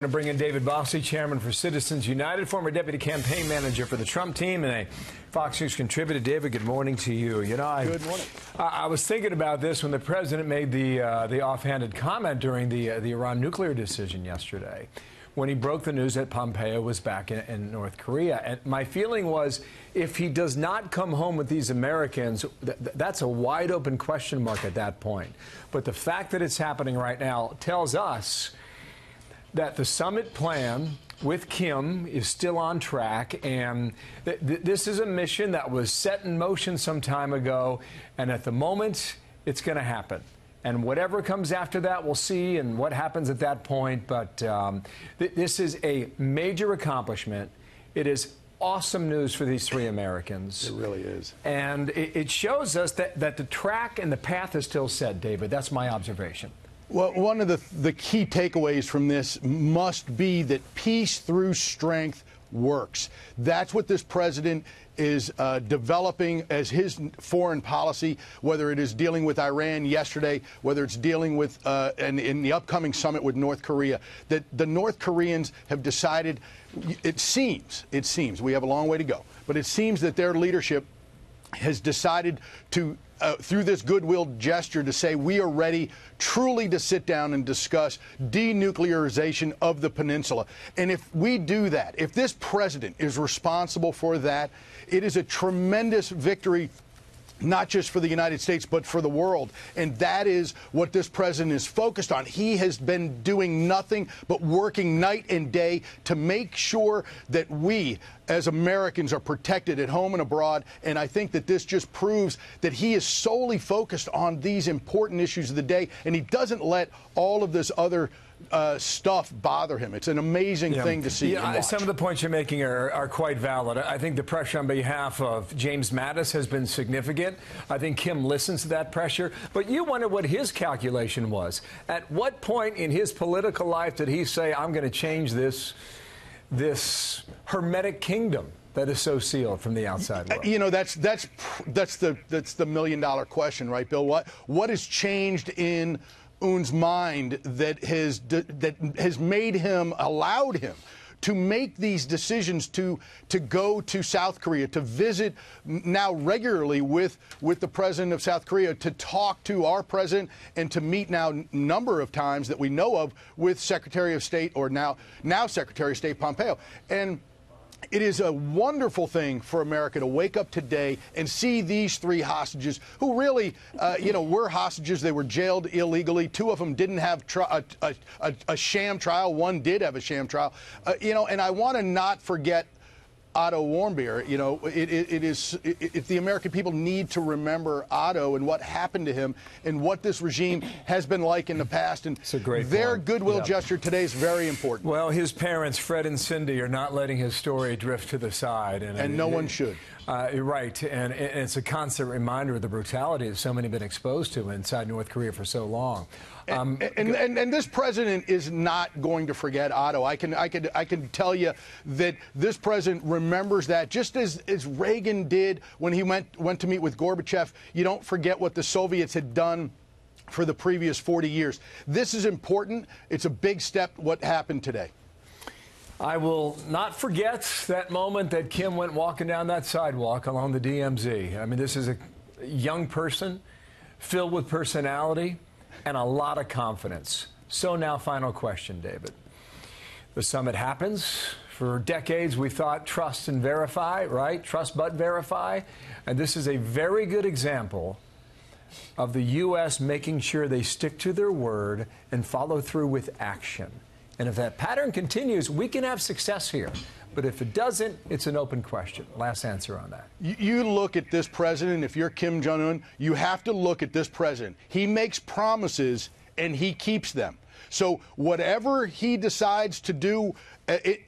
To bring in David Bossie, chairman for Citizens United, former deputy campaign manager for the Trump team, and a Fox News contributor. David, good morning to you. Good morning. I was thinking about this when the president made the offhanded comment during the Iran nuclear decision yesterday, when he broke the news that Pompeo was back in North Korea. And my feeling was, if he does not come home with these Americans, that's a wide open question mark at that point. But the fact that it's happening right now tells us that the summit plan with Kim is still on track, and this is a mission that was set in motion some time ago, and at the moment, it's going to happen. And whatever comes after that, we'll see, and what happens at that point. But this is a major accomplishment. It is awesome news for these three Americans. It really is. And it shows us that the track and the path is still set, David. That's my observation. Well, one of the key takeaways from this must be that peace through strength works. That's what this president is developing as his foreign policy, whether it is dealing with Iran yesterday, whether it's dealing with in the upcoming summit with North Korea, that the North Koreans have decided, it seems, we have a long way to go, but it seems that their leadership has decided to, through this goodwill gesture, to say we are ready truly to sit down and discuss denuclearization of the peninsula. And if we do that, if this president is responsible for that, it is a tremendous victory, not just for the United States, but for the world. And that is what this president is focused on. He has been doing nothing but working night and day to make sure that we, as Americans, are protected at home and abroad. And I think that this just proves that he is solely focused on these important issues of the day, and he doesn't let all of this other stuff bother him. It's an amazing thing to see. Some of the points you're making are quite valid. I think the pressure on behalf of James Mattis has been significant. I think Kim listens to that pressure. But you wonder what his calculation was. At what point in his political life did he say, I'm going to change this hermetic kingdom that is so sealed from the outside world? You know, that's the million-dollar question, right, Bill? What has changed in Un's mind that has made him, allowed him to make these decisions to go to South Korea, to visit now regularly with the president of South Korea, to talk to our president, and to meet now a number of times that we know of with Secretary of State, or now Secretary of State Pompeo. And it is a wonderful thing for America to wake up today and see these three hostages who really, were hostages. They were jailed illegally. Two of them didn't have a sham trial. One did have a sham trial. And I want to not forget Otto Warmbier. The American people need to remember Otto and what happened to him and what this regime has been like in the past. And it's a great their point. Goodwill gesture today is very important. Well, his parents, Fred and Cindy, are not letting his story drift to the side. And no one should. Right. And it's a constant reminder of the brutality that so many have been exposed to inside North Korea for so long. And this president is not going to forget Otto. I can tell you that this president remembers that, just as Reagan did when he went to meet with Gorbachev. You don't forget what the Soviets had done for the previous 40 years. This is important. It's a big step, what happened today. I will not forget that moment that Kim went walking down that sidewalk along the DMZ. I mean, this is a young person filled with personality and a lot of confidence. So now, final question, David. The summit happens. For decades, we thought trust and verify, right? Trust but verify. And this is a very good example of the U.S. making sure they stick to their word and follow through with action. And if that pattern continues, we can have success here. But if it doesn't, it's an open question. Last answer on that. You look at this president, if you're Kim Jong-un, you have to look at this president. He makes promises and he keeps them. So whatever he decides to do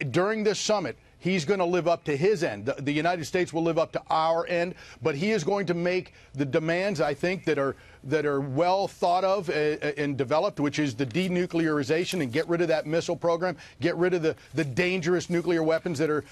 during this summit, he's going to live up to his end. The United States will live up to our end, but he is going to make the demands, I think, that are that are well thought of and developed, which is the denuclearization and get rid of that missile program, get rid of the dangerous nuclear weapons that are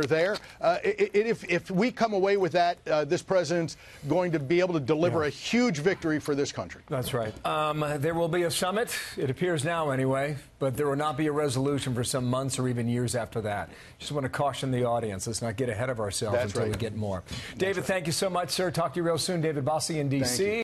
there. If we come away with that, this president's going to be able to deliver a huge victory for this country. That's right. There will be a summit, it appears now anyway, but there will not be a resolution for some months or even years after that. Just want to caution the audience, let's not get ahead of ourselves until we get more. David, thank you so much, sir. Talk to you real soon. David Bossie in D.C.